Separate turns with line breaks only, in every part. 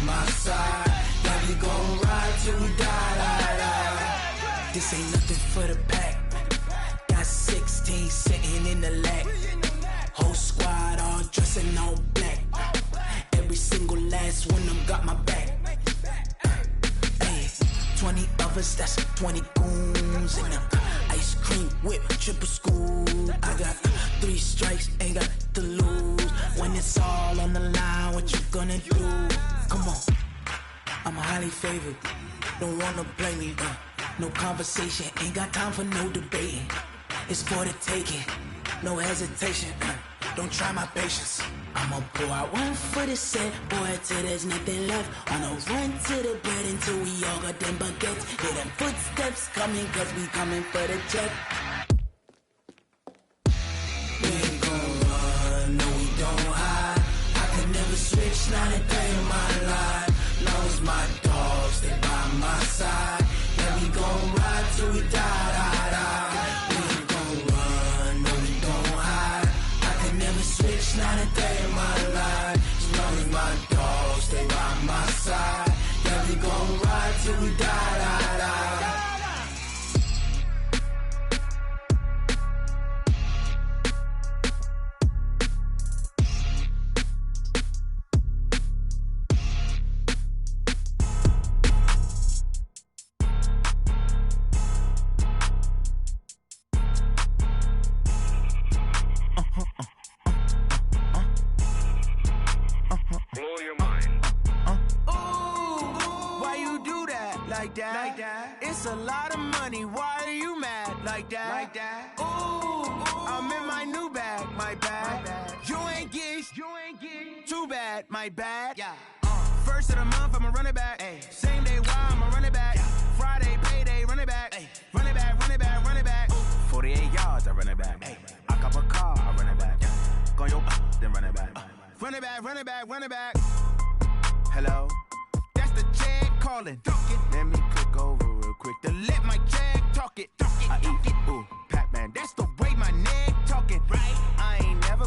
my side. Yeah, we gon' ride till we die. This ain't nothing for the pack. Got 16 sitting in the lap. Whole squad all dressing all black. Every single last one of them got my back. 20 of us, that's 20 goons in the ice cream whip, triple school. I got 3 strikes, ain't got to lose. When it's all on the line, what you gonna do? Come on, I'm highly favored. Don't wanna blame me, no conversation, ain't got time for no debating. It's for the taking, no hesitation. Don't try my patience. I'ma pour out one for the set, boy, till there's nothing left. On a run to the bread until we all got them baguettes. Hear them footsteps coming, cause we coming for the check. We ain't gon' run, no we don't hide. I can never switch, not a day in my life. Long as my dogs, they by my side. Yeah, we gon' ride till we die. We ain't gon' run, no we don't hide. I can never switch, not a day in my life. As long as my dogs stay by my side. Yeah, we gon' ride till we die. Like that. It's a lot of money. Why are you mad like that? Ooh, I'm in my new bag, my bad. You ain't get too bad, my bad. Yeah. First of the month, I'ma run it back. Ay. Same day, why I'ma run it back. Yeah. Friday, payday, run it back. Ay. Run it back, run it back, run it back. 48 yards, I run it back. Ay. I cop a car, I run it back. Yeah. Go yo, then run it back. Run it back, run it back, run it back. Hello? That's the check calling. Let me click over real quick to let my check talk it. I eat it, ooh, Pac-Man. That's the way my neck talking. Right? I ain't never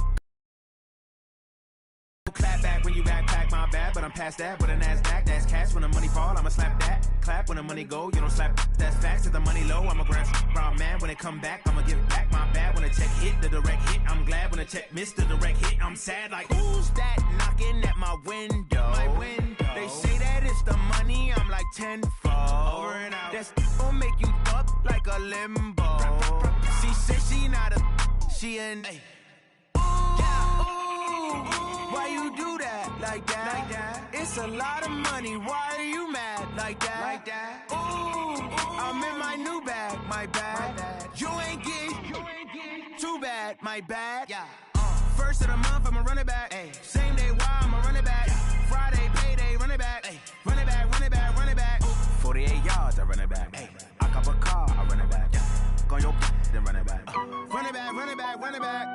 clap back when you backpack, my bad, but I'm past that. With a NASDAQ, that's cash. When the money fall, I'ma slap that. Clap when the money go, you don't slap. That's facts. If the money low, I'ma grab brown man. When it come back, I'ma give it back. My bad when the check hit, the direct hit. I'm glad when the check missed the direct hit. I'm sad like, who's that knocking at my window? My window. They say that it's the money, I'm like tenfold. Over and out. That's gon' make you up like a limbo. She said she not a, she an A. Why you do that like that? It's a lot of money. Why are you mad like that? Ooh, I'm in my new bag, my bad. You ain't get too bad, my bad. Yeah. First of the month, I'ma run it back. Ay. Same day, why I'ma run it back. Friday, payday, run it back. Ay. Run it back, run it back, run it back. 48 yards, I run it back. Ay. I cop a car, I run it back. Go yo, then run it back. Run it back, run it back, run it back.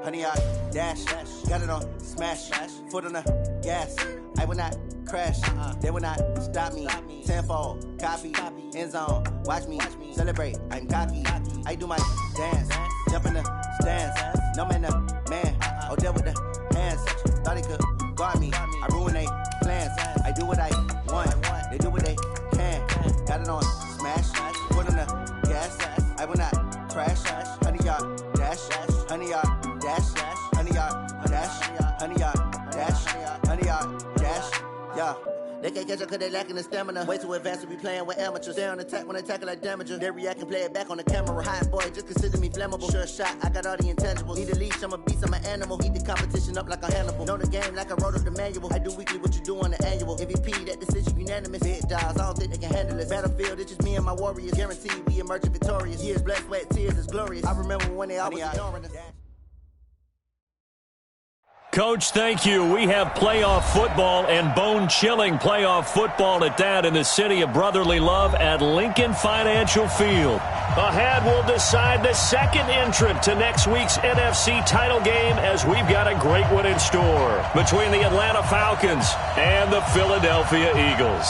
Honey, I dash, got it on smash, foot on the gas. I will not crash, they will not stop me. Tenfold, copy, end zone, watch me celebrate. I'm cocky, I do my dance, jump in the stands. No man, man, oh there with the hands. Thought he could guard me, I ruin they plans. I do what I want, they do what they can. Got it on smash, foot on the gas. I will not crash, honey, y'all dash, honey, y'all dash, honey, y'all dash, honey, y'all dash, honey, y'all dash, yeah. They can't catch up cause they lacking the stamina. Way too advanced to be playing with amateurs. Stay on attack when they tackle like damager. They react and play it back on the camera. Hot boy, just consider me flammable. Sure shot, I got all the intangibles. Need a leash, I'm a beast, I'm an animal. Eat the competition up like a Hannibal. Know the game like I wrote up the manual. I do weekly what you do on the annual. MVP, that decision unanimous. Big dials, I don't think they can handle it. Battlefield, it's just me and my warriors. Guaranteed we emerge victorious. Years, blood, sweat, tears, it's glorious. I remember when they always ignoring us.
Coach, thank you. We have playoff football and bone-chilling playoff football at that in the city of brotherly love at Lincoln Financial Field. Ahead, we'll decide the second entrant to next week's NFC title game as we've got a great one in store between the Atlanta Falcons and the Philadelphia Eagles.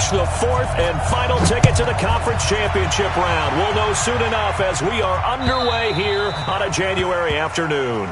clinch the fourth and final ticket to the conference championship round. We'll know soon enough as we are underway here on a January afternoon.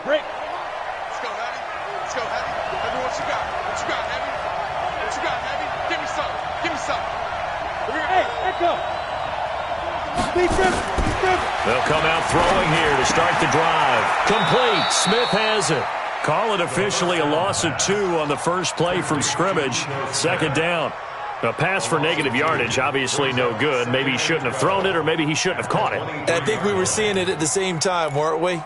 Break. Let's go, Heavy. Let's go, Heavy. Heavy, what you got? What you got, Heavy? What you got, Heavy? Give me some. Give me some. Hey, echo.
They'll come out throwing here to start the drive. Complete. Smith has it. Call it officially a loss of 2 on the first play from scrimmage. Second down. A pass for negative yardage, obviously no good. Maybe he shouldn't have thrown it, or maybe he shouldn't have caught it.
I think we were seeing it at the same time, weren't we?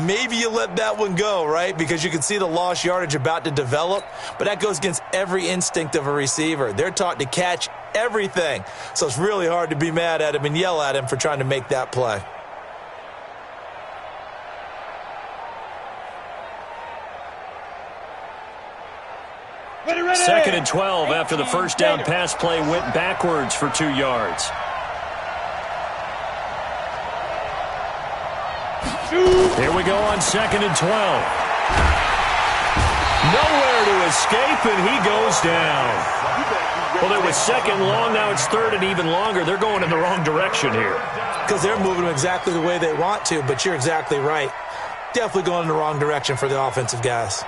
Maybe you let that one go, right? Because you can see the lost yardage about to develop, but that goes against every instinct of a receiver. They're taught to catch everything, so it's really hard to be mad at him and yell at him for trying to make that play.
Second and 12 after the first down pass play went backwards for 2 yards. Here we go on second and 12. Nowhere to escape, and he goes down. Well, it was second long, now it's third and even longer. They're going in the wrong direction here.
Because they're moving them exactly the way they want to, but you're exactly right. Definitely going in the wrong direction for the offensive guys.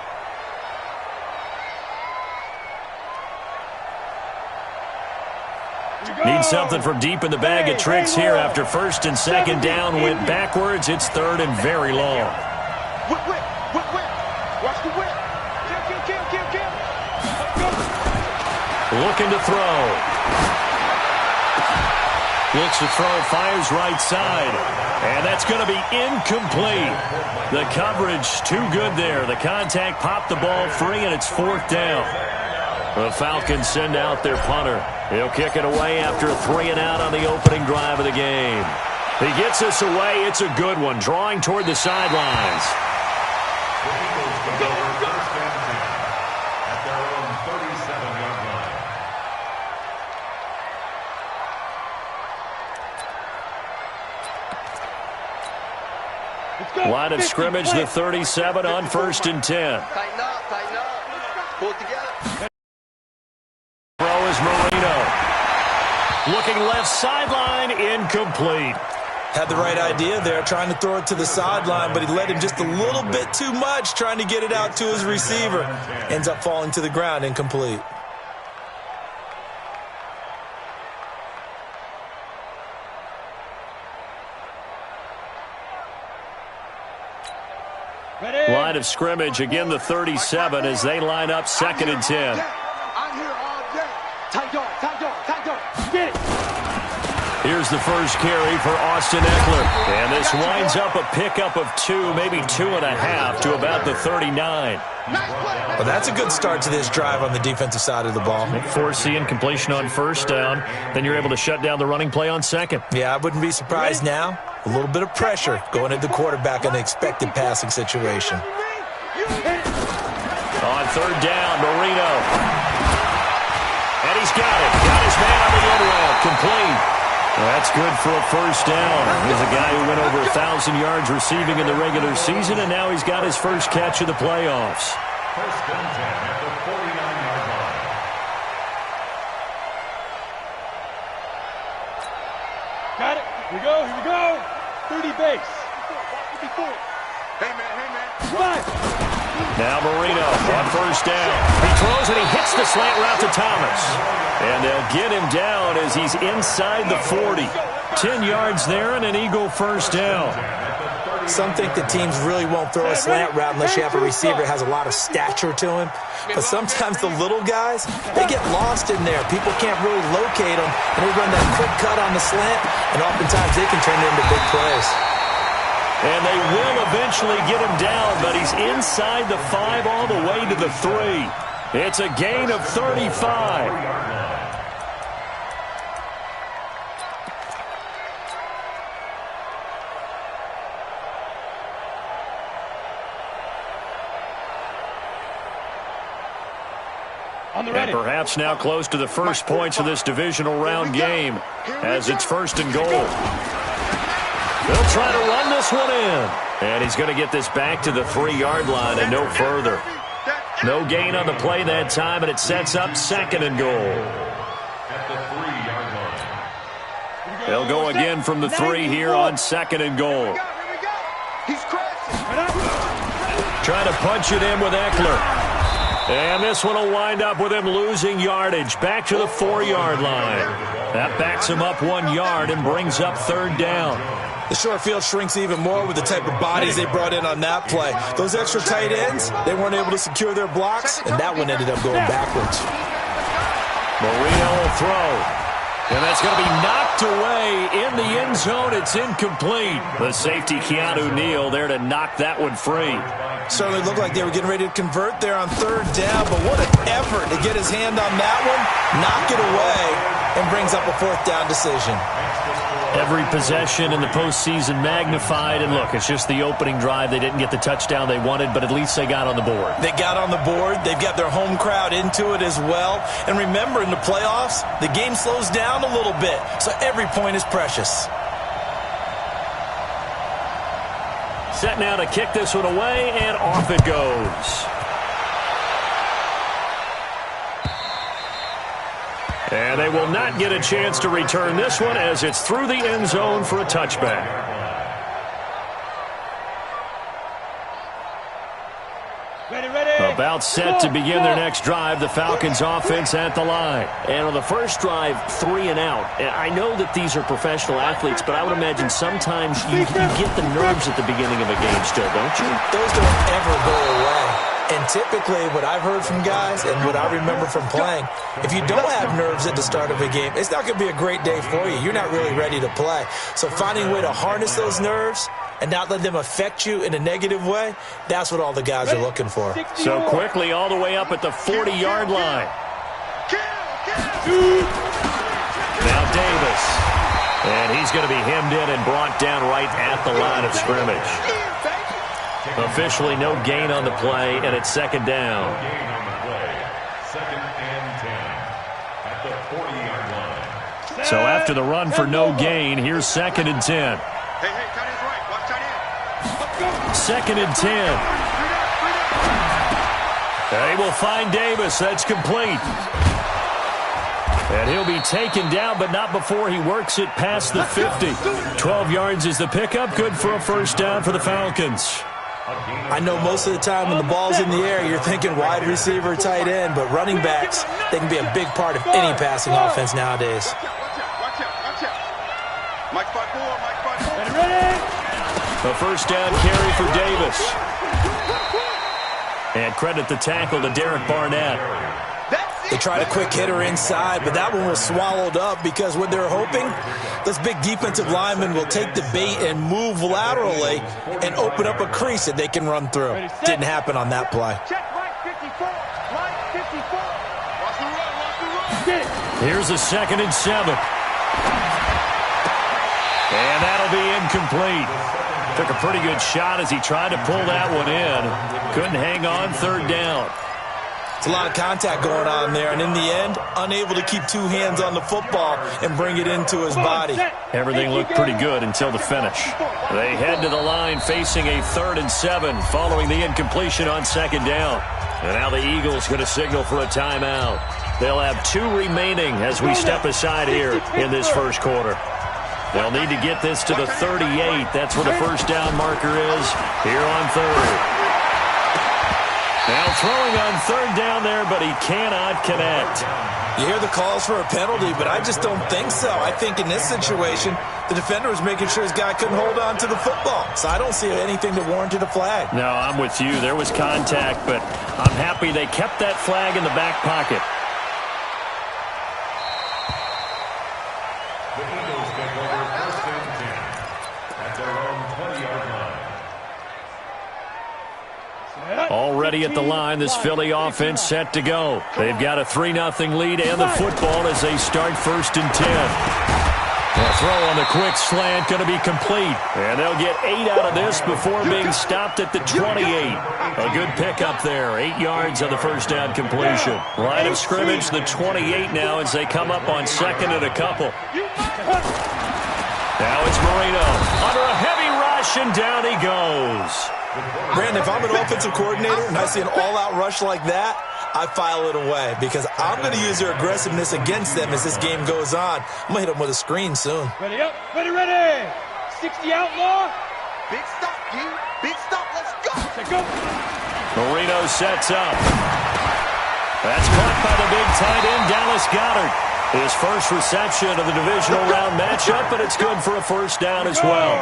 Need something from deep in the bag of tricks here after first and second down went backwards. It's third and very long.
Whip, whip, whip, whip. Watch the whip. Kill.
Looking to throw. Looks to throw, fires right side. And that's going to be incomplete. The coverage too good there. The contact popped the ball free, and it's fourth down. The Falcons send out their punter. He'll kick it away after a 3 and out on the opening drive of the game. He gets us away. It's a good one, drawing toward the sidelines. Line of scrimmage, the 37 on first and 10.
Tighten up. Pull it together.
Throw is Marino. Looking left sideline, incomplete.
Had the right idea there, trying to throw it to the sideline, but he led him just a little bit too much, trying to get it out to his receiver. Ends up falling to the ground, incomplete.
Line of scrimmage, again the 37 as they line up second and 10.
I'm here all day. Tight dog. Get it.
Here's the first carry for Austin Ekeler. And this winds up a pickup of 2, maybe 2.5 to about the 39.
Well, that's a good start to this drive on the defensive side of the ball.
Foreseeing completion on first down. Then you're able to shut down the running play on second.
Yeah, I wouldn't be surprised now. A little bit of pressure going at the quarterback in an expected passing situation.
On third down, Marino. And he's got it. Got his man on the end route. Complete. That's good for a first down. He's a guy who went over 1,000 yards receiving in the regular season, and now he's got his first catch of the playoffs.
First and 10 at the 49-yard line.
Got it. Here we go. 30 base. Hey, man. 5.
Now Marino on first down. He throws and he hits the slant route to Thomas. And they'll get him down as he's inside the 40. 10 yards there and an Eagle first down.
Some think that teams really won't throw a slant route unless you have a receiver that has a lot of stature to him. But sometimes the little guys, they get lost in there. People can't really locate them, and they run that quick cut on the slant, and oftentimes they can turn it into big plays.
And they will eventually get him down, but he's inside the 5 all the way to the 3. It's a gain of 35. And perhaps now close to the first points of this divisional round game as it's 1st and goal. They'll try to run this one in. And he's going to get this back to the 3-yard line and no further. No gain on the play that time, and it sets up 2nd and goal. They'll go again from the 3 here on 2nd and goal. Trying to punch it in with Eckler. And this one will wind up with him losing yardage. Back to the 4-yard line. That backs him up 1 yard and brings up 3rd down.
The short field shrinks even more with the type of bodies they brought in on that play. Those extra tight ends, they weren't able to secure their blocks, and that one ended up going backwards.
Marino will throw. And that's going to be knocked away in the end zone. It's incomplete. The safety, Keanu Neal, there to knock that one free.
Certainly looked like they were getting ready to convert there on 3rd down, but what an effort to get his hand on that one, knock it away, and brings up a 4th down decision.
Every possession in the postseason magnified, and look, it's just the opening drive. They didn't get the touchdown they wanted, but at least they got on the board.
They got on the board. They've got their home crowd into it as well. And remember, in the playoffs, the game slows down a little bit, so every point is precious.
Set now to kick this one away, and off it goes. And they will not get a chance to return this one as it's through the end zone for a touchback. About set to begin their next drive, the Falcons offense at the line.
And on the first drive, 3 and out. And I know that these are professional athletes, but I would imagine sometimes you get the nerves at the beginning of a game still, don't you?
Those don't ever go away. And typically what I've heard from guys and what I remember from playing, if you don't have nerves at the start of a game, it's not going to be a great day for you. You're not really ready to play. So finding a way to harness those nerves and not let them affect you in a negative way, that's what all the guys are looking for.
So quickly all the way up at the 40-yard line. Now Davis. And he's going to be hemmed in and brought down right at the line of scrimmage. Officially no gain on the play, and it's 2nd down.
Gain on the play. 2nd and 10 at the 40-yard line.
So after the run for no gain, here's 2nd and 10.
Hey, tight end's right. Watch tight end.
2nd and 10. They will find Davis. That's complete. And he'll be taken down, but not before he works it past the 50. 12 yards is the pickup. Good for a 1st down for the Falcons.
I know most of the time when the ball's in the air, you're thinking wide receiver, tight end, but running backs, they can be a big part of any passing offense nowadays.
Watch out. Mike 5-4, Mike 5-4.
A 1st down carry for Davis. And credit the tackle to Derek Barnett.
They tried a quick hitter inside, but that one was swallowed up because what they're hoping, those big defensive linemen will take the bait and move laterally and open up a crease that they can run through. Didn't happen on that play.
Here's a 2nd and 7. And that'll be incomplete. Took a pretty good shot as he tried to pull that one in. Couldn't hang on 3rd down.
It's a lot of contact going on there, and in the end, unable to keep 2 hands on the football and bring it into his body.
Everything looked pretty good until the finish. They head to the line facing a 3rd and 7 following the incompletion on 2nd down. And now the Eagles going to signal for a timeout. They'll have 2 remaining as we step aside here in this 1st quarter. They'll need to get this to the 38. That's where the 1st down marker is here on 3rd. Now throwing on 3rd down there, but he cannot connect.
You hear the calls for a penalty, but I just don't think so. I think in this situation, the defender was making sure his guy couldn't hold on to the football. So I don't see anything that warranted a flag.
No, I'm with you. There was contact, but I'm happy they kept that flag in the back pocket.
The Eagles take over 1st and 10 at their own 20-yard line.
Already at the line, this Philly offense set to go. They've got a 3-0 lead and the football as they start 1st and 10. The throw on the quick slant going to be complete. And they'll get 8 out of this before being stopped at the 28. A good pickup there. 8 yards on the first down completion. Line of scrimmage, the 28 now as they come up on second and a couple. Now it's Marino under a heavy rush, and down he goes.
Brandon, if I'm an offensive coordinator and I see an all-out rush like that, I file it away because I'm going to use their aggressiveness against them as this game goes on. I'm going to hit them with a screen soon.
Ready up, ready. 60 outlaw.
Big stop, G. Big stop. Let's go.
Let's go.
Marino sets up. That's caught by the big tight end, Dallas Goedert. His first reception of the divisional round matchup, but it's good for a first down as well.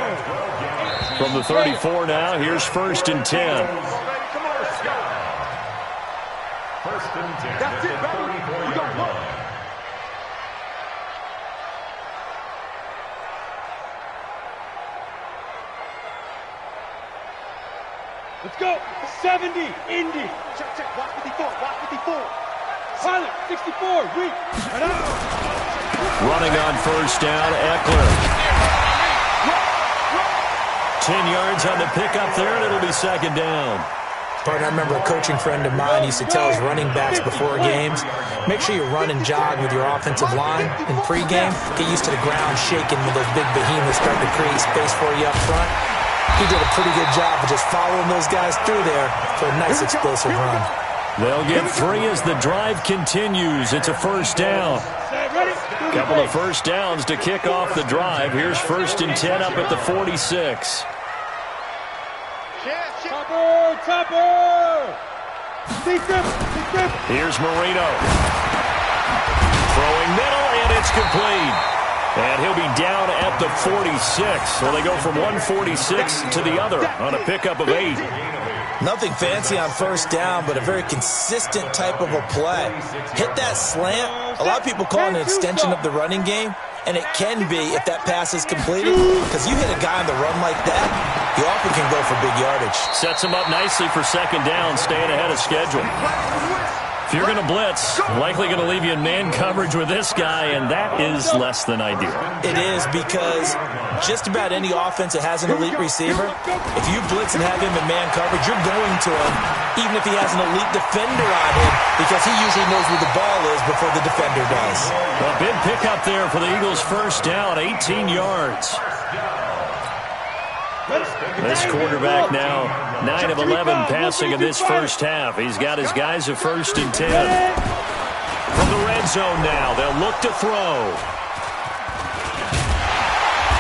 From the 34 now, here's 1st and 10.
First and 10.
That's it, baby. We got one.
Let's go. 70, Indy.
Check. Watch 54. Watch 54.
Pilot, 64, weak.
Running on first down, Eckler. 10 yards on the pickup there, and it'll be second down.
Partner, I remember a coaching friend of mine used to tell his running backs before games, make sure you run and jog with your offensive line in pregame. Get used to the ground shaking when those big behemoths start to create space for you up front. He did a pretty good job of just following those guys through there for a nice explosive run.
They'll get 3 as the drive continues. It's a first down. Couple of first downs to kick off the drive. Here's 1st and 10 up at the 46.
Topper!
Here's Marino. Throwing middle, and it's complete. And he'll be down at the 46. So they go from 146 to the other on a pickup of 8.
Nothing fancy on first down, but a very consistent type of a play. Hit that slant. A lot of people call it an extension of the running game, and it can be if that pass is completed, because you hit a guy on the run like that, he often can go for big yardage.
Sets him up nicely for second down, staying ahead of schedule. If you're going to blitz, likely going to leave you in man coverage with this guy, and that is less than ideal.
It is, because just about any offense that has an elite receiver, if you blitz and have him in man coverage, you're going to him, even if he has an elite defender on him, because he usually knows where the ball is before the defender does.
A big pickup there for the Eagles' first down, 18 yards. This quarterback now 9 of 11 passing in this first half. He's got his guys at 1st and 10. From the red zone now, they'll look to throw.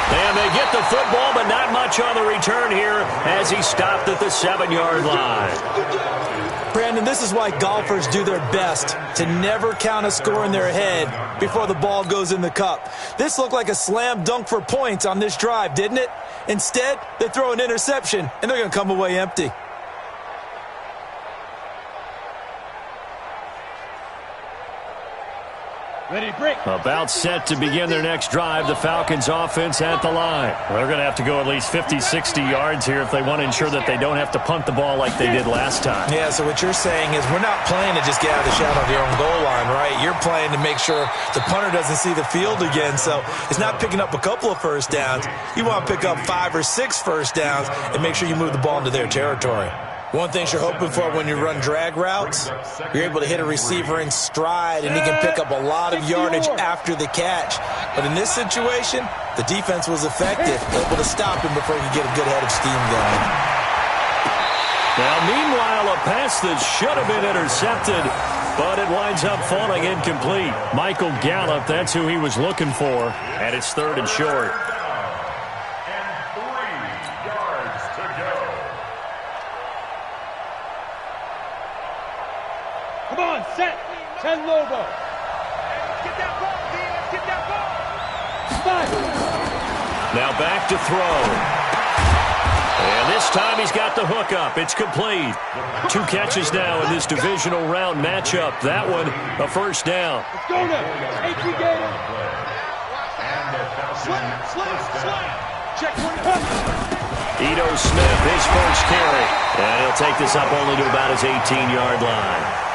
And they get the football, but not much on the return here as he stopped at the 7-yard line.
Brandon, this is why golfers do their best to never count a score in their head before the ball goes in the cup. This looked like a slam dunk for points on this drive, didn't it? Instead, they throw an interception, and they're going to come away empty.
Ready, break.
About set to begin their next drive, the Falcons offense at the line. They're going to have to go at least 50, 60 yards here if they want to ensure that they don't have to punt the ball like they did last time.
Yeah, so what you're saying is we're not playing to just get out of the shadow of your own goal line, right? You're playing to make sure the punter doesn't see the field again. So it's not picking up a couple of first downs. You want to pick up 5 or 6 first downs and make sure you move the ball into their territory. One thing you're hoping for when you run drag routes, you're able to hit a receiver in stride, and he can pick up a lot of yardage after the catch. But in this situation, the defense was effective, able to stop him before he could get a good head of steam going.
Now, meanwhile, a pass that should have been intercepted, but it winds up falling incomplete. Michael Gallup, that's who he was looking for, and it's 3rd and short.
Come on, set. 10 Lobo.
Get that ball, D. Get that ball.
5.
Now back to throw. And this time he's got the hook up. It's complete. 2 catches now in this divisional round matchup. That one, a first down.
Let's go now. AP Gator.
Slam. Check 1.
Ito Smith, his first carry. And he'll take this up only to about his 18-yard line.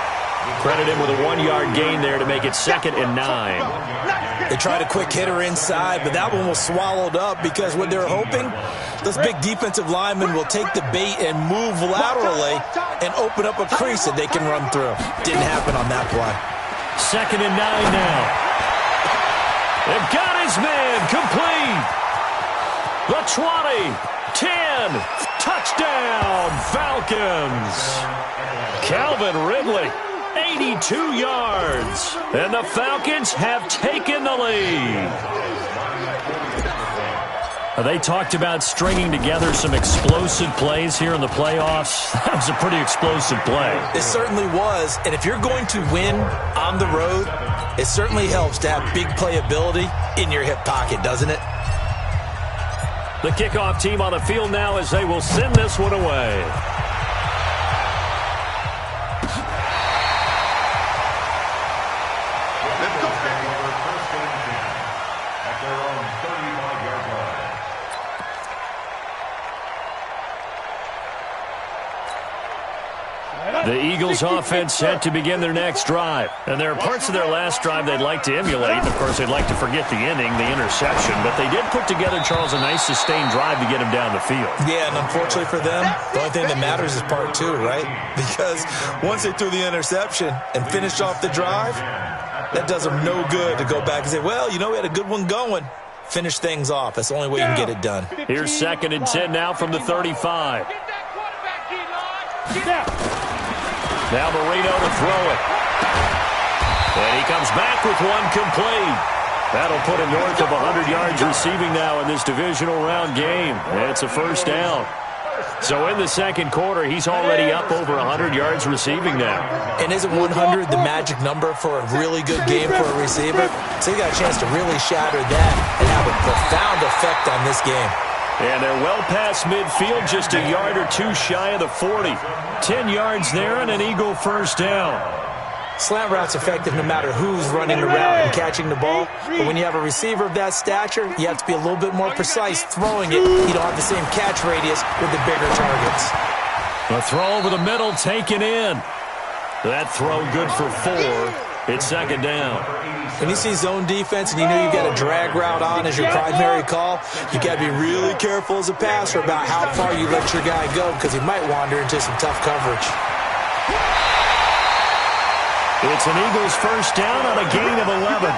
Credit him with a 1-yard gain there to make it 2nd and 9.
They tried a quick hitter inside, but that one was swallowed up because what they're hoping, those big defensive linemen will take the bait and move laterally and open up a crease that they can run through. Didn't happen on that play.
2nd and 9 now. They've got his man complete. The 20, 10, touchdown, Falcons. Calvin Ridley, 82 yards, and the Falcons have taken the lead. They talked about stringing together some explosive plays here in the playoffs. That was a pretty explosive play.
It certainly was, and if you're going to win on the road, it certainly helps to have big playability in your hip pocket, doesn't it?
The kickoff team on the field now as they will send this one away. The Eagles offense set to begin their next drive. And there are parts of their last drive they'd like to emulate. Of course, they'd like to forget the inning, the interception. But they did put together, Charles, a nice sustained drive to get him down the field.
Yeah, and unfortunately for them, the only thing that matters is part 2, right? Because once they threw the interception and finished off the drive, that does them no good to go back and say, well, you know, we had a good one going. Finish things off. That's the only way you can get it done.
Here's 2nd and 10 now from the 35. Now Marino to throw it. And he comes back with one complete. That'll put him north of 100 yards receiving now in this divisional round game. It's a first down. So in the second quarter, he's already up over 100 yards receiving now.
And isn't 100 the magic number for a really good game for a receiver? So he got a chance to really shatter that and have a profound effect on this game.
And they're well past midfield, just a yard or two shy of the 40. 10 yards there and an Eagle first down.
Slant route's effective no matter who's running the route and catching the ball. But when you have a receiver of that stature, you have to be a little bit more precise throwing it. You don't have the same catch radius with the bigger targets.
A throw over the middle taken in. That throw good for 4. It's 2nd down.
When you see zone defense and you know you've got a drag route on as your primary call, you got to be really careful as a passer about how far you let your guy go because he might wander into some tough coverage.
It's an Eagles first down on a gain of 11.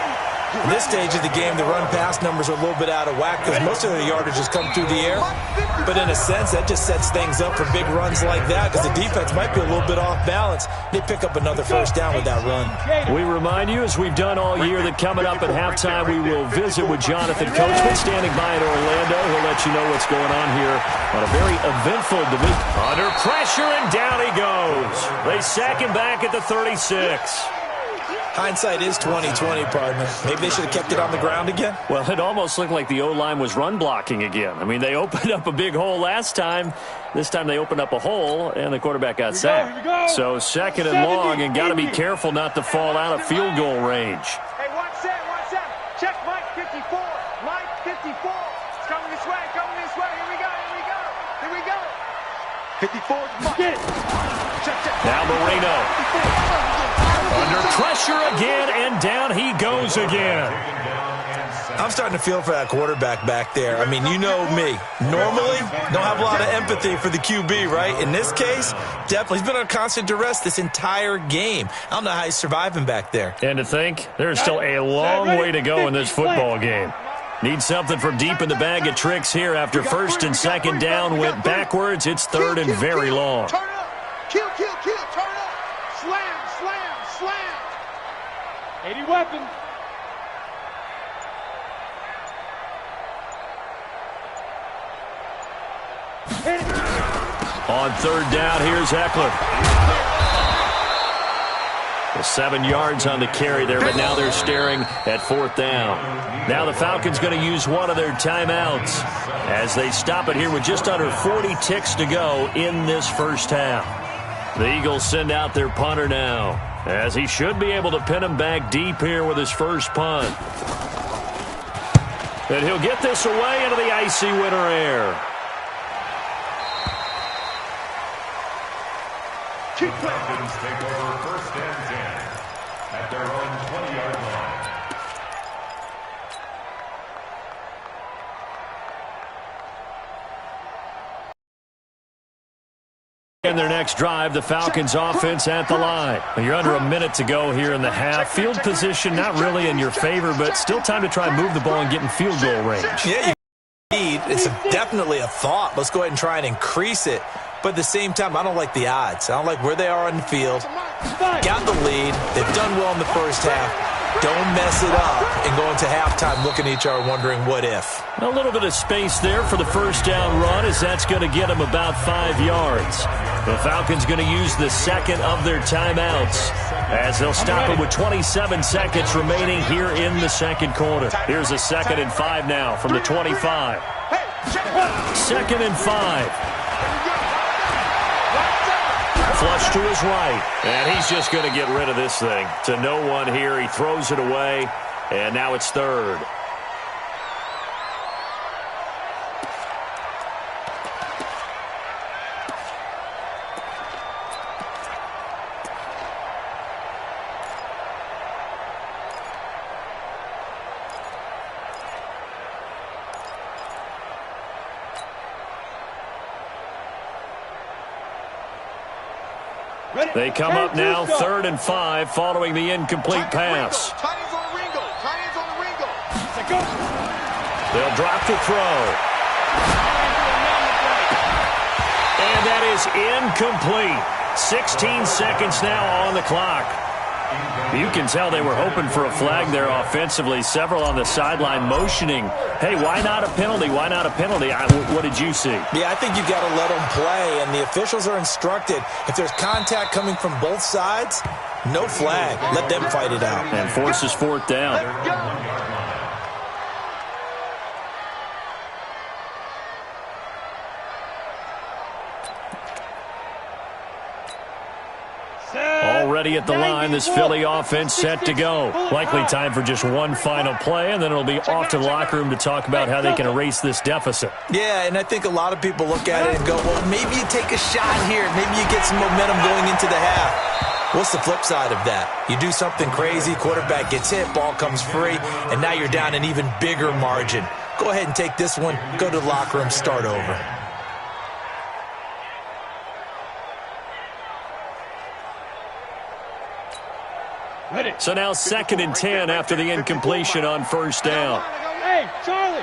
At this stage of the game, the run-pass numbers are a little bit out of whack because most of their yardage has come through the air. But in a sense, that just sets things up for big runs like that because the defense might be a little bit off balance. They pick up another first down with that run.
We remind you, as we've done all year, that coming up at halftime, we will visit with Jonathan Coachman standing by in Orlando. He'll let you know what's going on here on a very eventful division. Under pressure, and down he goes. They sack him back at the 36.
Hindsight is 20/20, partner. Maybe they should have kept it on the ground again.
Well, it almost looked like the O-line was run blocking again. I mean, they opened up a big hole last time. This time they opened up a hole, and the quarterback got sacked. So 2nd and long, and got to be careful not to fall out of field goal range.
Hey, watch that, watch that. Check Mike 54. Mike 54. It's coming this way, coming this way. Here we go, here we go, here we go. 54 is Mike. Check.
Now Marino. Under pressure again, and down he goes again.
I'm starting to feel for that quarterback back there. I mean, you know me. Normally, don't have a lot of empathy for the QB, right? In this case, definitely. He's been under constant duress this entire game. I don't know how he's surviving back there.
And to think, there's still a long way to go in this football game. Need something from deep in the bag of tricks here after 1st and 2nd down went backwards. It's 3rd and very long.
Turn up. Kill, turn up. Slam.
80 weapons.
On 3rd down, here's Eckler. 7 yards on the carry there, but now they're staring at 4th down. Now the Falcons going to use one of their timeouts as they stop it here with just under 40 ticks to go in this first half. The Eagles send out their punter now, as he should be able to pin him back deep here with his first punt. And he'll get this away into the icy winter air.
The Falcons take over first and 10 at their own 20-yard line.
In their next drive, the Falcons offense at the line. You're under a minute to go here in the half. Field position not really in your favor, but still time to try and move the ball and get in field goal range.
Yeah, it's definitely a thought. Let's go ahead and try and increase it. But at the same time, I don't like the odds. I don't like where they are on the field. Got the lead. They've done well in the first half. Don't mess it up and go into halftime looking at each other wondering what if.
A little bit of space there for the first down run, as that's going to get them about 5 yards. The Falcons going to use the second of their timeouts as they'll stop it with 27 seconds remaining here in the second quarter. Here's a 2nd and 5 now from the 25. 2nd and 5. Flush to his right, and he's just going to get rid of this thing. To no one here, he throws it away, and now it's 3rd. They come up now 3rd and 5 following the incomplete pass. They'll drop to throw. And that is incomplete. 16 seconds now on the clock. You can tell they were hoping for a flag there offensively. Several on the sideline motioning, hey, why not a penalty? Why not a penalty? What did you see?
Yeah, I think you've got to let them play, and the officials are instructed. If there's contact coming from both sides, no flag. Let them fight it out.
And forces 4th down. Already at the line, this Philly offense set to go. Likely time for just one final play, and then it'll be off to the locker room to talk about how they can erase this deficit.
Yeah, and I think a lot of people look at it and go, well, maybe you take a shot here. Maybe you get some momentum going into the half. What's the flip side of that? You do something crazy, quarterback gets hit, ball comes free, and now you're down an even bigger margin. Go ahead and take this one, go to the locker room, start over.
So now 2nd and 10 after the incompletion on 1st down.
Hey, Charlie!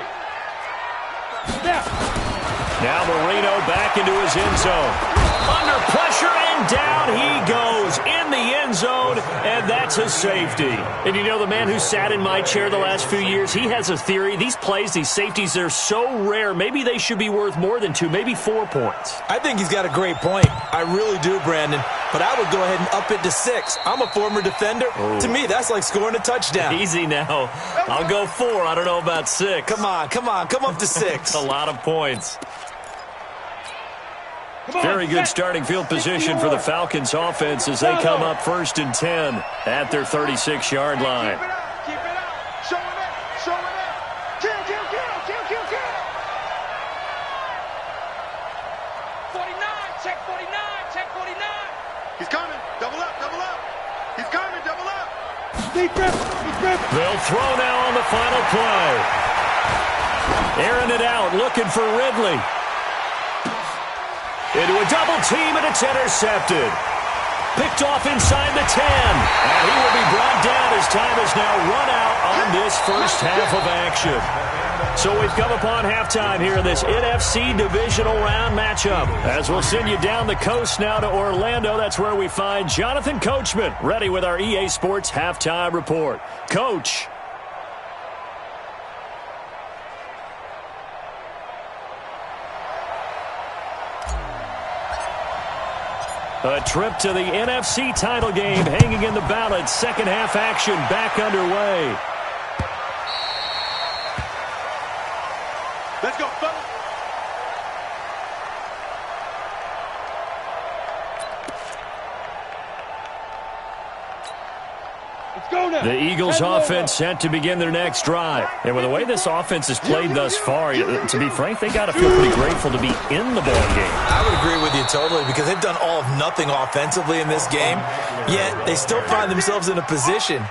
Now Marino back into his end zone. Under pressure, and down he goes in the end zone, and that's a safety. And you know, the man who sat in my chair the last few years, he has a theory. These plays, these safeties, they're so rare. Maybe they should be worth more than 2, maybe 4 points.
I think he's got a great point. I really do, Brandon. But I would go ahead and up it to 6. I'm a former defender. Ooh. To me, that's like scoring a touchdown.
Easy now. I'll go 4. I don't know about 6.
Come on. Come up to 6.
A lot of points. Very good starting field position for the Falcons offense as they come up 1st and 10 at their 36-yard line.
Keep it up. Show it up. Kill. 49. Check 49. He's coming. Double up. He's coming. Double up.
They'll throw now on the final play. Airing it out, looking for Ridley. Into a double team, and it's intercepted. Picked off inside the 10. And he will be brought down as time is now run out on this first half of action. So we've come upon halftime here in this NFC divisional round matchup. As we'll send you down the coast now to Orlando, that's where we find Jonathan Coachman ready with our EA Sports halftime report. Coach. A trip to the NFC title game hanging in the balance. Second half action back underway.
Let's go, fellas.
The Eagles offense set to begin their next drive. And with the way this offense has played thus far, to be frank, they got to feel pretty grateful to be in the ball game.
I would agree with you totally because they've done all of nothing offensively in this game, yet they still find themselves in a position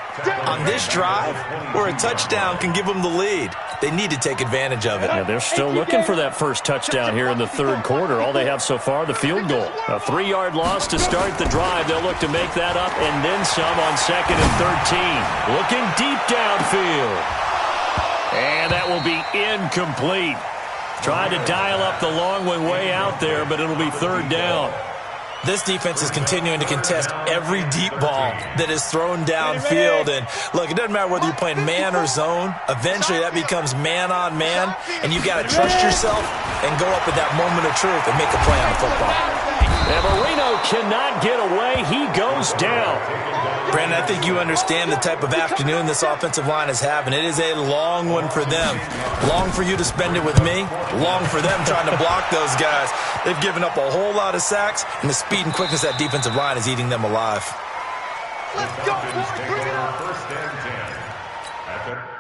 on this drive where a touchdown can give them the lead. They need to take advantage of it.
Yeah, they're still looking for that first touchdown here in the third quarter. All they have so far, the field goal. A 3-yard loss to start the drive. They'll look to make that up and then some on 2nd and 13. Looking deep downfield. And that will be incomplete. Tried to dial up the long one way out there, but it'll be 3rd down.
This defense is continuing to contest every deep ball that is thrown downfield. And, look, it doesn't matter whether you're playing man or zone. Eventually, that becomes man-on-man, and you've got to trust yourself and go up at that moment of truth and make a play on the football.
And Marino cannot get away. He goes down.
Brandon, I think you understand the type of afternoon this offensive line is having. It is a long one for them. Long for you to spend it with me. Long for them trying to block those guys. They've given up a whole lot of sacks, and the speed and quickness of that defensive line is eating them alive.
Let's go, boys. Bring it on.
1st and 10. At the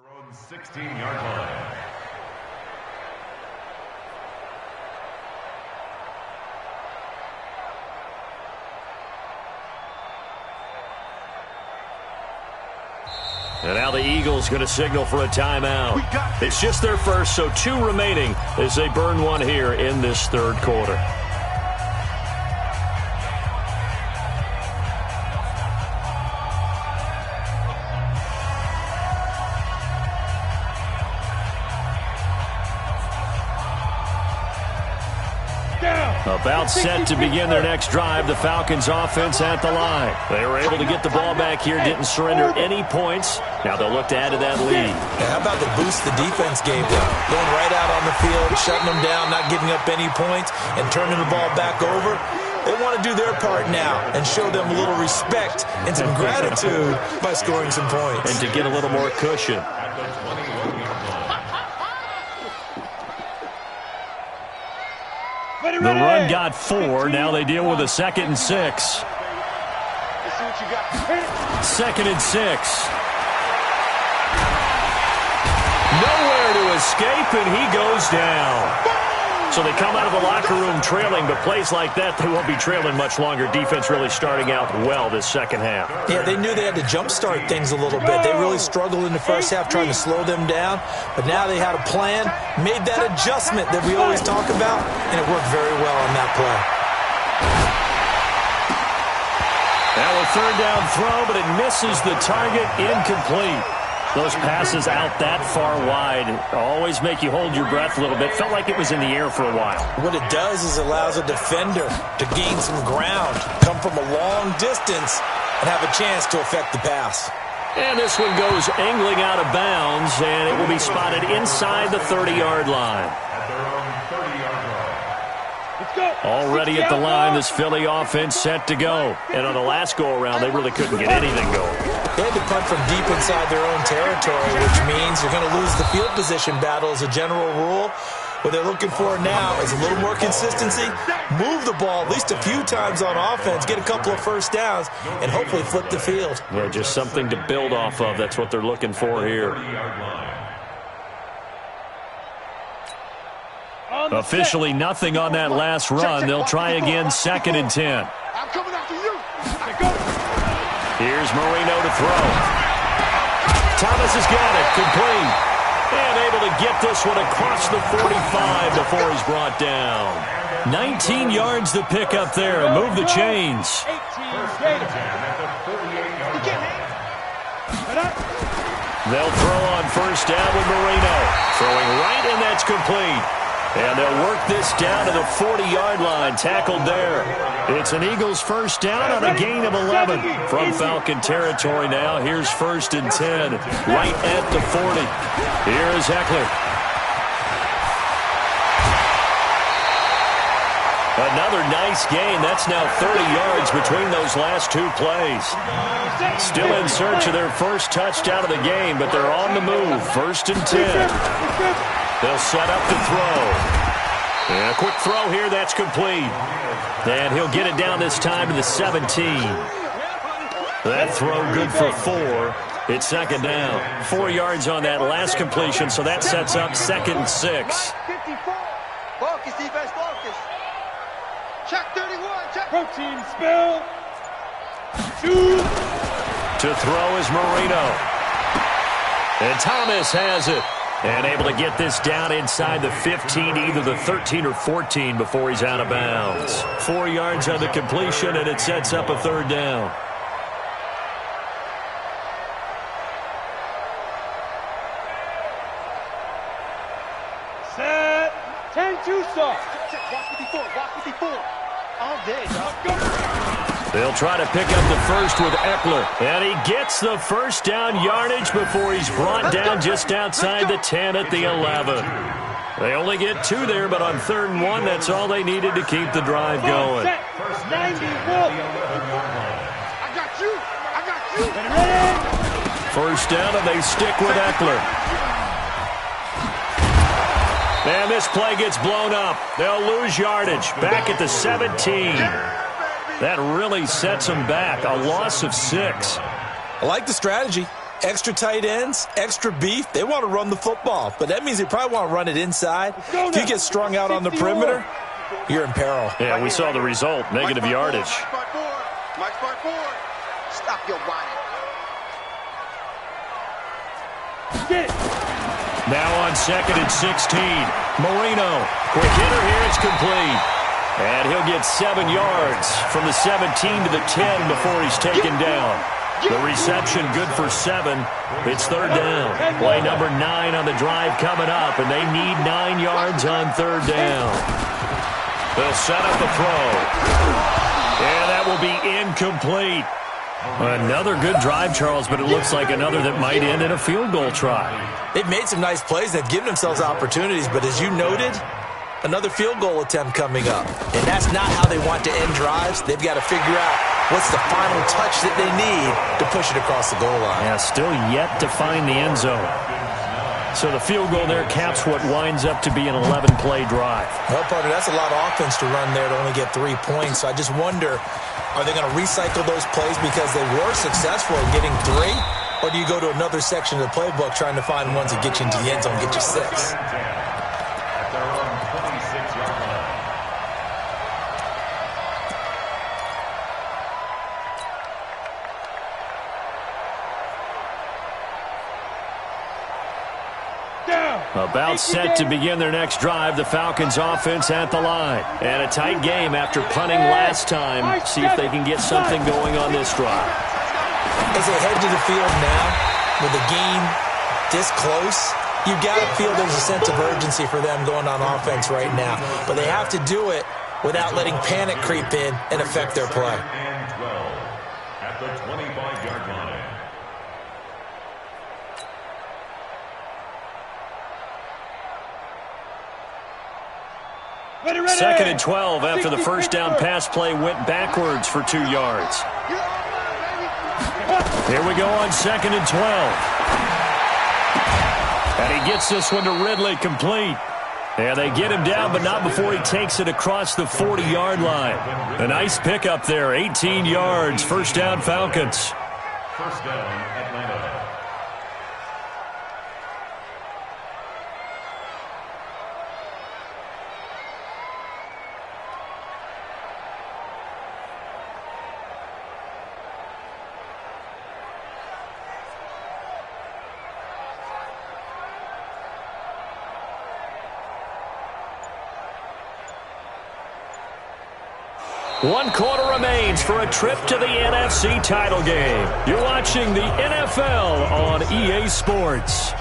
their own 16-yard line.
And now the Eagles going to signal for a timeout. It's just their first, so 2 remaining as they burn one here in this 3rd quarter. About set to begin their next drive, the Falcons offense at the line. They were able to get the ball back here, didn't surrender any points. Now they'll look to add to that lead.
Yeah, how about the boost the defense gave them? Going right out on the field, shutting them down, not giving up any points, and turning the ball back over. They want to do their part now and show them a little respect and some gratitude by scoring some points.
And to get a little more cushion. The run got 4. Now they deal with a 2nd and 6. 2nd and 6. Nowhere to escape, and he goes down. So they come out of the locker room trailing, but plays like that, they won't be trailing much longer. Defense really starting out well this second half.
Yeah, they knew they had to jumpstart things a little bit. They really struggled in the first half trying to slow them down, but now they had a plan, made that adjustment that we always talk about, and it worked very well on that play.
Now a 3rd down throw, but it misses the target, incomplete. Those passes out that far wide always make you hold your breath a little bit. Felt like it was in the air for a while.
What it does is allows a defender to gain some ground, come from a long distance, and have a chance to affect the pass.
And this one goes angling out of bounds, and it will be spotted inside the 30-yard line.
At their own 30-yard line.
Already at the line, this Philly offense set to go. And on the last go-around, they really couldn't get anything going.
They had to punt from deep inside their own territory, which means you're going to lose the field position battle as a general rule. What they're looking for now is a little more consistency, move the ball at least a few times on offense, get a couple of first downs, and hopefully flip the field.
Yeah, just something to build off of. That's what they're looking for here. Officially nothing on that last run. They'll try again, 2nd and 10.
I'm coming after you.
Here's Marino to throw. Thomas has got it, complete. And able to get this one across the 45 before he's brought down. 19 yards to pick up there and move the chains.
18
They'll throw on first down with Marino. Throwing right, and that's complete. And they'll work this down to the 40-yard line, tackled there. It's an Eagles first down on a gain of 11. From Falcon territory now, here's 1st and 10, right at the 40. Here's Eckler. Another nice gain. That's now 30 yards between those last two plays. Still in search of their first touchdown of the game, but they're on the move. 1st and 10. They'll set up to throw. And a quick throw here, that's complete. And he'll get it down this time to the 17. That throw good for 4. It's 2nd down. 4 yards on that last completion, so that sets up 2nd and 6.
Focus, defense, focus. Check 31, check.
Protein spill. 2.
To throw is Marino. And Thomas has it. And able to get this down inside the 15, either the 13 or 14 before he's out of bounds. 4 yards on the completion, and it sets up a 3rd down.
Set. 10-2 start.
Watch 54, watch 54. All day, dog.
They'll try to pick up the first with Eckler. And he gets the first down yardage before he's brought down just outside the 10 at the 11. They only get 2 there, but on 3rd and 1, that's all they needed to keep the drive going.
First 91.
I got you. I got you.
Ready?
First down, and they stick with Eckler. And this play gets blown up. They'll lose yardage. Back at the 17. That really sets them back. A loss of 6.
I like the strategy. Extra tight ends, extra beef. They want to run the football, but that means they probably want to run it inside. If you get strung out on the perimeter, you're in peril.
Yeah, we saw the result. Negative yardage.
Mike 4. Stop your whining.
Get.
Now on 2nd and 16. Marino. Quick hitter here. It's complete. And he'll get 7 yards from the 17 to the 10 before he's taken down. The reception good for 7. It's 3rd down. Play number 9 on the drive coming up, and they need 9 yards on 3rd down. They'll set up a throw. And that will be incomplete. Another good drive, Charles, but it looks like another that might end in a field goal try.
They've made some nice plays. They've given themselves opportunities, but as you noted, another field goal attempt coming up. And that's not how they want to end drives. They've got to figure out what's the final touch that they need to push it across the goal line.
Yeah, still yet to find the end zone. So the field goal there caps what winds up to be an 11-play drive.
Well, partner, that's a lot of offense to run there to only get 3 points. So I just wonder, are they going to recycle those plays because they were successful in getting 3? Or do you go to another section of the playbook trying to find ones that get you into the end zone, get you 6?
About set to begin their next drive, the Falcons offense at the line. And a tight game after punting last time. See if they can get something going on this drive.
As they head to the field now, with the game this close, you got to feel there's a sense of urgency for them going on offense right now. But they have to do it without letting panic creep in and affect their play.
And 12 at the 25-yard line.
Ready, ready.
2nd and 12 after the first down pass play went backwards for 2 yards. Here we go on 2nd and 12. And he gets this one to Ridley, complete. And they get him down, but not before he takes it across the 40-yard line. A nice pickup there, 18 yards, first down Falcons.
First down, Atlanta.
1 quarter remains for a trip to the NFC title game. You're watching the NFL on EA Sports.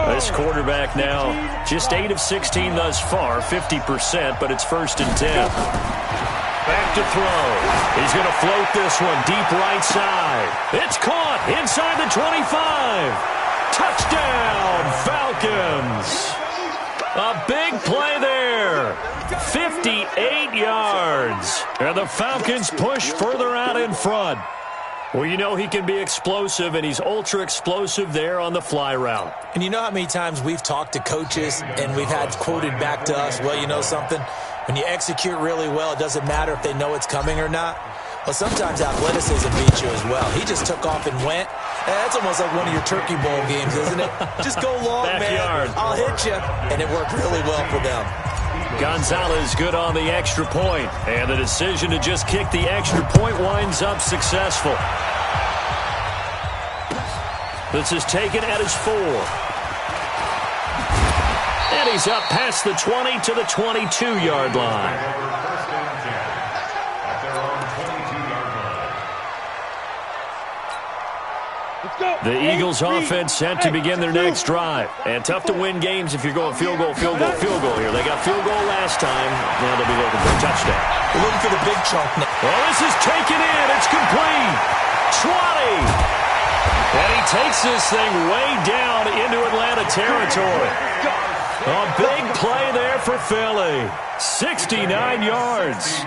This quarterback now just 8 of 16 thus far, 50%, but it's 1st and 10. Back to throw. He's going to float this one deep right side. It's caught inside the 25. Touchdown, Falcons. A big play there. 58 yards. And the Falcons push further out in front. Well, you know he can be explosive, and he's ultra-explosive there on the fly route.
And you know how many times we've talked to coaches and we've had quoted back to us, well, you know something? When you execute really well, it doesn't matter if they know it's coming or not. Well, sometimes athleticism beats you as well. He just took off and went. That's almost like one of your Turkey Bowl games, isn't it? Just go long,
Backyard.
man. I'll hit you. And it worked really well for them.
Gonzalez good on the extra point, and the decision to just kick the extra point winds up successful. This is taken at his 4. And he's up past the 20 to the 22-yard line. The Eagles offense set to begin their next drive. And tough to win games if you're going field goal, field goal, field goal here. They got field goal last time. Now they'll be looking for a touchdown.
They're looking for the big chunk now.
Well, this is taken in. It's complete. 20. And he takes this thing way down into Atlanta territory. A big play there for Philly. 69 yards.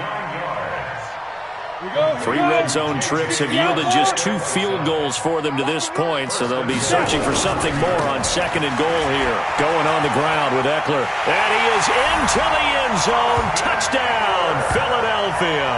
3 red zone trips have yielded just 2 field goals for them to this point, so they'll be searching for something more on 2nd and goal here. Going on the ground with Eckler. And he is into the end zone. Touchdown, Philadelphia.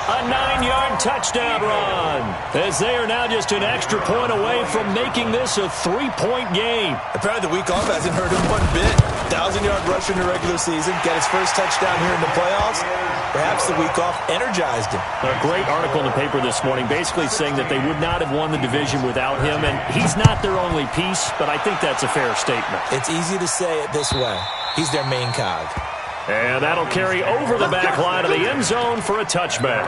A 9-yard touchdown run, as they are now just an extra point away from making this a 3-point game.
Apparently the week off hasn't hurt him one bit. 1,000-yard rush in the regular season, get his first touchdown here in the playoffs. Perhaps the week off energized him.
A great article in the paper this morning basically saying that they would not have won the division without him, and he's not their only piece, but I think that's a fair statement.
It's easy to say it this way. He's their main cog.
And that'll carry over the back line of the end zone for a touchback.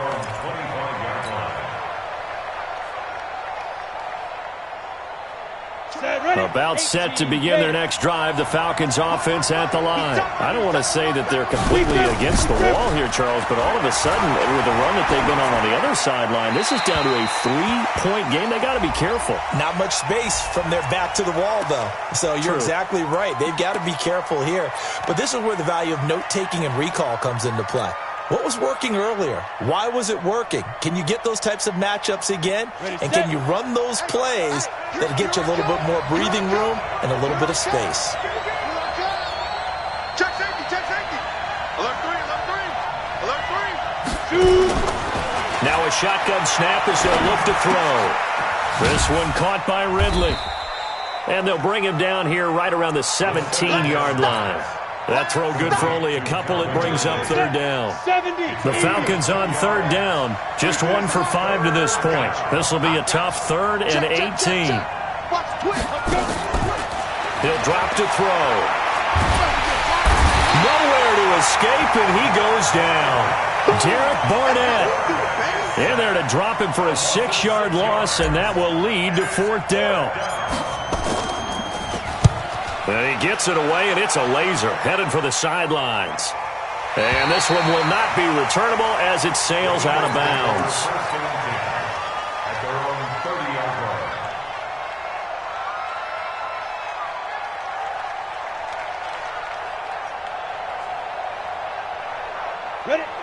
About set to begin their next drive, the Falcons offense at the line. I don't want to say that they're completely against the wall here, Charles, but all of a sudden, with the run that they've been on the other sideline, this is down to a 3-point game. They got to be careful.
Not much space from their back to the wall, though. So you're exactly right. They've got to be careful here. But this is where the value of note-taking and recall comes into play. What was working earlier? Why was it working? Can you get those types of matchups again? And can you run those plays that get you a little bit more breathing room and a little bit of space?
Check safety, check safety. Alert 3, alert 3, alert 3.
Now a shotgun snap as they'll look to throw. This one caught by Ridley. And they'll bring him down here right around the 17-yard line. That throw good for only a couple. It brings up 3rd down. The Falcons on 3rd down. Just 1 for 5 to this point. This will be a tough 3rd and 18. He'll drop to throw. Nowhere to escape, and he goes down. Derek Barnett in there to drop him for a 6-yard loss, and that will lead to 4th down. And he gets it away, and it's a laser headed for the sidelines. And this one will not be returnable as it sails out of bounds.
At their own 30-yard line.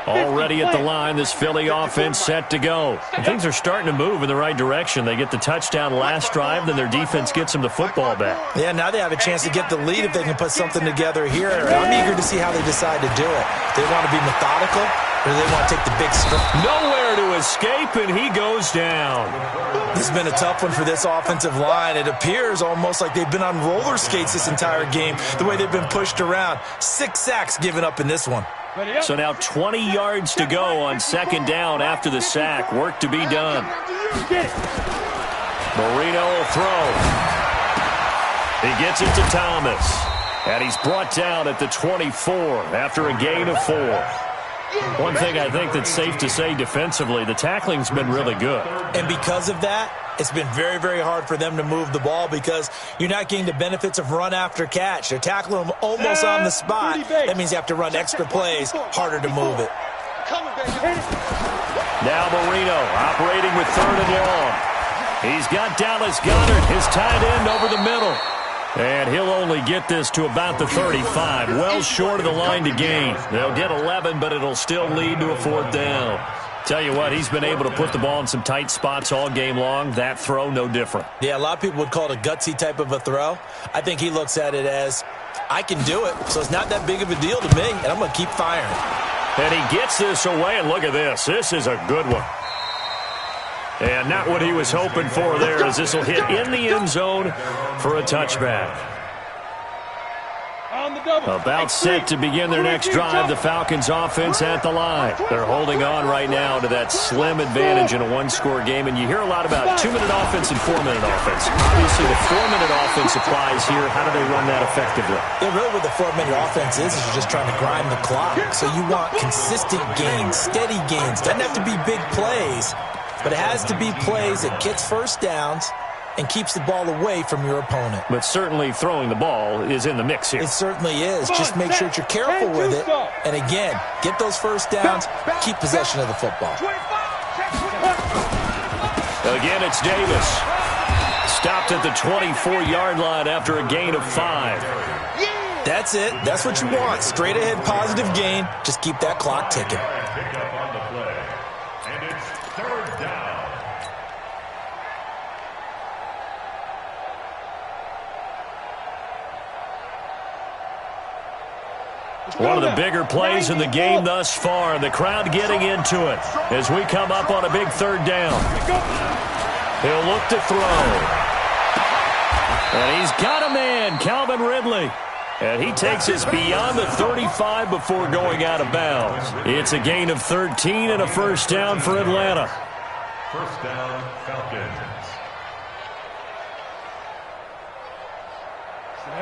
Already at the line, this Philly offense set to go. And things are starting to move in the right direction. They get the touchdown last drive, then their defense gets them the football back.
Yeah, now they have a chance to get the lead if they can put something together here. I'm eager to see how they decide to do it. Do they want to be methodical, or do they want to take the big strike?
Nowhere to escape, and he goes down.
This has been a tough one for this offensive line. It appears almost like they've been on roller skates this entire game, the way they've been pushed around. 6 sacks given up in this one.
So now 20 yards to go on 2nd down after the sack. Work to be done. Marino will throw. He gets it to Thomas. And he's brought down at the 24 after a gain of 4. One thing I think that's safe to say defensively, the tackling's been really good.
And because of that, it's been very, very hard for them to move the ball because you're not getting the benefits of run after catch. They're tackling them almost on the spot. That means you have to run extra plays, harder to move it.
Now Marino operating with 3rd and long. He's got Dallas Goedert, his tight end, over the middle. And he'll only get this to about the 35, well short of the line to gain. They'll get 11, but it'll still lead to a 4th down. Tell you what, he's been able to put the ball in some tight spots all game long. That throw, no different.
Yeah, a lot of people would call it a gutsy type of a throw. I think he looks at it as, I can do it, so it's not that big of a deal to me, and I'm going to keep firing.
And he gets this away, and look at this. This is a good one. And not what he was hoping for there, as this will hit in the end zone for a touchback. About set to begin their next drive, the Falcons offense at the line. They're holding on right now to that slim advantage in a one-score game, and you hear a lot about 2-minute offense and 4-minute offense. Obviously, the 4-minute offense applies here. How do they run that effectively?
Yeah, really what the 4-minute offense is you're just trying to grind the clock. So you want consistent gains, steady gains. Doesn't have to be big plays, but it has to be plays that gets first downs and keeps the ball away from your opponent.
But certainly throwing the ball is in the mix here.
It certainly is. Just make sure that you're careful with it. And again, get those first downs, keep possession of the football.
Again, it's Davis. Stopped at the 24-yard line after a gain of 5.
That's it. That's what you want. Straight ahead positive gain. Just keep that clock ticking.
Pick up on the play. And it's 3rd down.
One of the bigger plays in the game thus far. The crowd getting into it as we come up on a big 3rd down. He'll look to throw. And he's got a man, Calvin Ridley. And he takes us beyond the 35 before going out of bounds. It's a gain of 13 and a 1st down for Atlanta.
1st down, Falcons.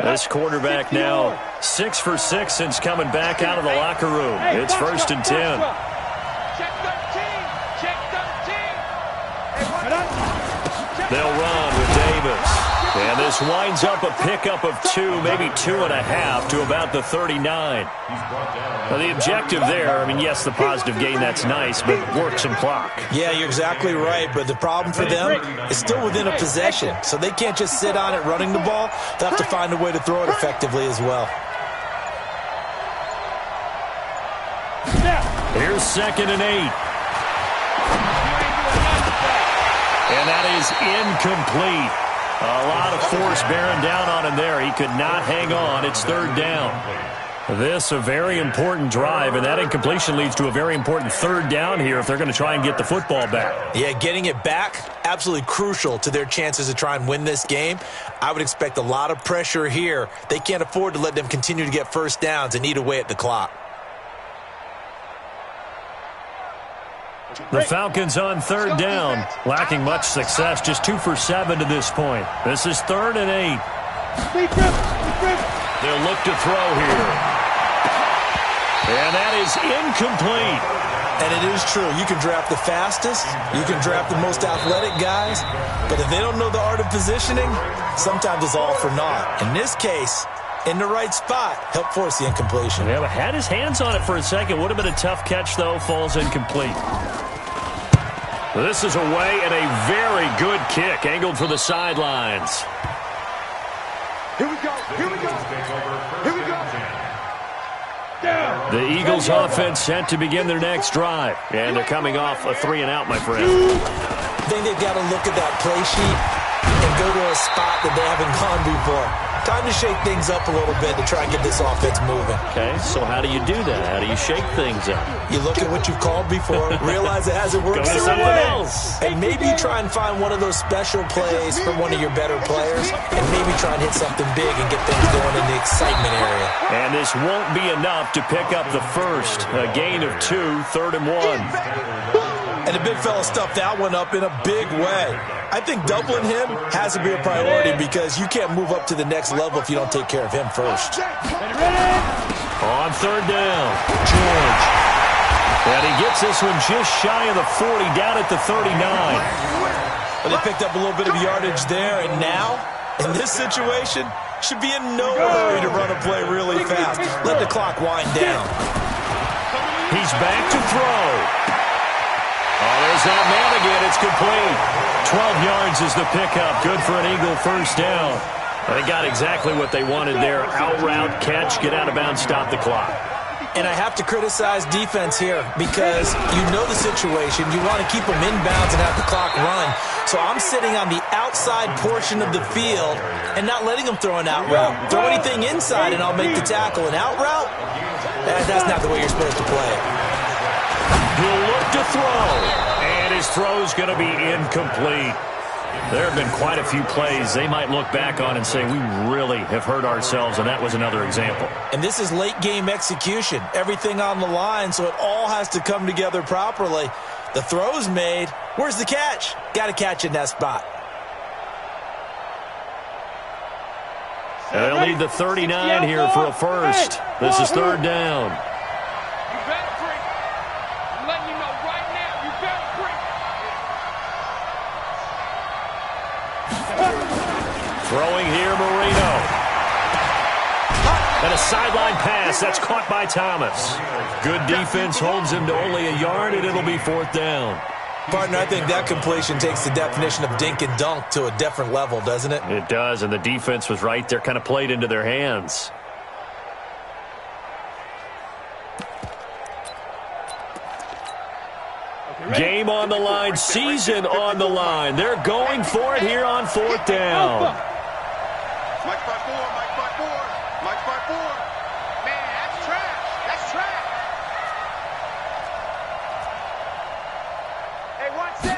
This quarterback now 6 for 6 since coming back out of the locker room. It's 1st and 10.
Check 13. Check 13.
They'll run with Davis. And this winds up a pickup of 2, maybe 2.5 to about the 39. Now the objective there, I mean, yes, the positive gain, that's nice, but work some clock.
Yeah, you're exactly right, but the problem for them is still within a possession, so they can't just sit on it running the ball. They'll have to find a way to throw it effectively as well.
Here's 2nd and 8. And that is incomplete. A lot of force bearing down on him there. He could not hang on. It's 3rd down. This a very important drive, and that incompletion leads to a very important 3rd down here if they're going to try and get the football back.
Yeah, getting it back, absolutely crucial to their chances to try and win this game. I would expect a lot of pressure here. They can't afford to let them continue to get first downs and eat away at the clock.
The Falcons on 3rd down, lacking much success, just 2 for 7 to this point. This is 3rd and 8. They'll look to throw here. And that is incomplete.
And it is true. You can draft the fastest, you can draft the most athletic guys, but if they don't know the art of positioning, sometimes it's all for naught. In this case, in the right spot, help force the incompletion.
Yeah, but had his hands on it for a second. Would have been a tough catch, though. Falls incomplete. This is away and a very good kick, angled for the sidelines.
Here we go. Here we go. Here we go. Down.
The Eagles offense set to begin their next drive. And they're coming off a 3-and-out, my friend.
I think they've got to look at that play sheet and go to a spot that they haven't gone before. Time to shake things up a little bit to try and get this offense moving.
Okay, so how do you do that? How do you shake things up?
You look at what you've called before, realize it hasn't worked
Go to
so
something
well.
else.
And maybe you try and find one of those special plays from one of your better players, and maybe try and hit something big and get things going in the excitement area.
And this won't be enough to pick up the first. A gain of 2, 3rd and 1.
And the big fella stuffed that one up in a big way. I think doubling him has to be a priority because you can't move up to the next level if you don't take care of him first.
On third down, George. And he gets this one just shy of the 40, down at the 39.
Well, they picked up a little bit of yardage there, and now, in this situation, should be in no hurry to run a play really fast. Let the clock wind down.
He's back to throw. Oh, there's that man again. It's complete. 12 yards is the pickup. Good for an Eagle first down. They got exactly what they wanted there. Out route, catch, get out of bounds, stop the clock.
And I have to criticize defense here because you know the situation. You want to keep them inbounds and have the clock run. So I'm sitting on the outside portion of the field and not letting them throw an out route. Throw anything inside and I'll make the tackle. An out route? That's not the way you're supposed to play it.
He'll look to throw. And his throw's going to be incomplete. There have been quite a few plays they might look back on and say, we really have hurt ourselves, and that was another example.
And this is late-game execution. Everything on the line, so it all has to come together properly. The throw's made. Where's the catch? Got to catch in that spot.
And they'll need the 39 here for a first. This is third down. Throwing here, Marino. And a sideline pass. That's caught by Thomas. Good defense holds him to only a yard, and it'll be fourth down.
Partner, I think that completion takes the definition of dink and dunk to a different level, doesn't it?
It does, and the defense was right there, kind of played into their hands. Game on the line, season on the line. They're going for it here on fourth down.
Mike by four, Mike by four, Mike by four. Man, that's trash. That's trash. Hey, watch that.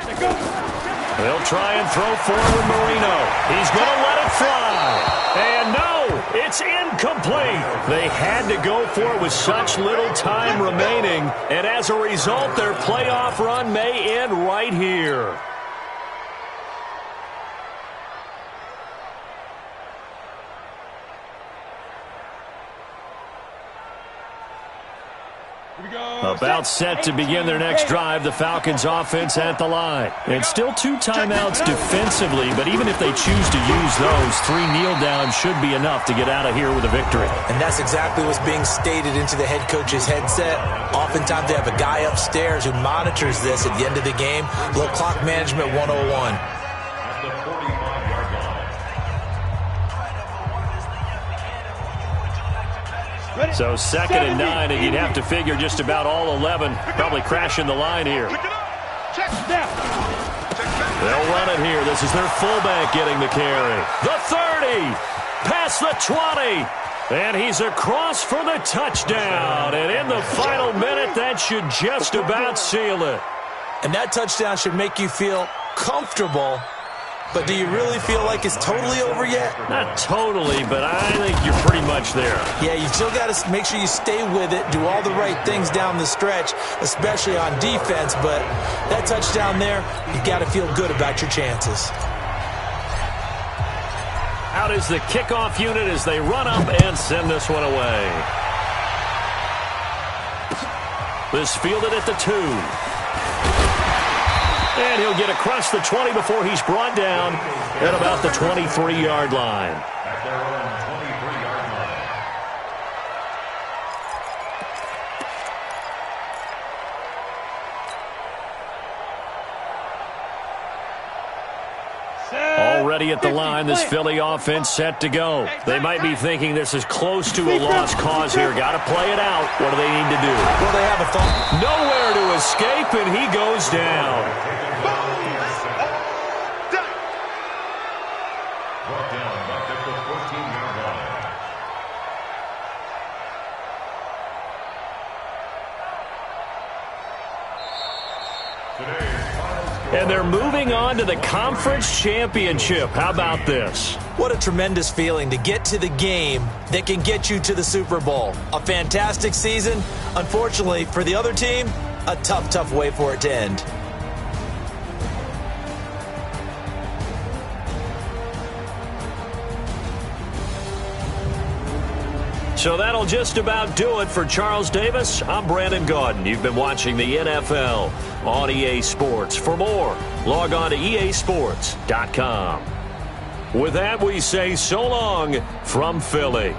They'll try and throw forward Marino. He's going to let it fly. And no, it's incomplete. They had to go for it with such little time remaining. And as a result, their playoff run may end right here. About set to begin their next drive, the Falcons offense at the line. And still 2 timeouts defensively, but even if they choose to use those, 3 kneel downs should be enough to get out of here with a victory.
And that's exactly what's being stated into the head coach's headset. Oftentimes they have a guy upstairs who monitors this at the end of the game. Little clock management 101.
So 2nd and 9, and you'd have to figure just about all 11 probably crashing the line here. They'll run it here. This is their fullback getting the carry. The 30, past the 20, and he's across for the touchdown. And in the final minute, that should just about seal it.
And that touchdown should make you feel comfortable. But do you really feel like it's totally over yet?
Not totally, but I think you're pretty much there.
Yeah, you still got to make sure you stay with it, do all the right things down the stretch, especially on defense. But that touchdown there, you got to feel good about your chances.
Out is the kickoff unit as they run up and send this one away. This fielded at the 2. And he'll get across the 20 before he's brought down at about the 23-yard line.
At their own 23-yard line.
Already at the line, this Philly offense set to go. They might be thinking this is close to a lost cause here. Got to play it out. What do they need to do?
Well, they have a thought.
Nowhere to escape, and he goes down.
Brought down back at the 14-yard line.
And they're moving on to the conference championship. How about this?
What a tremendous feeling to get to the game that can get you to the Super Bowl. A fantastic season. Unfortunately, for the other team, a tough way for it to end.
So that'll just about do it for Charles Davis. I'm Brandon Gaudin. You've been watching the NFL on EA Sports. For more, log on to easports.com. With that, we say so long from Philly.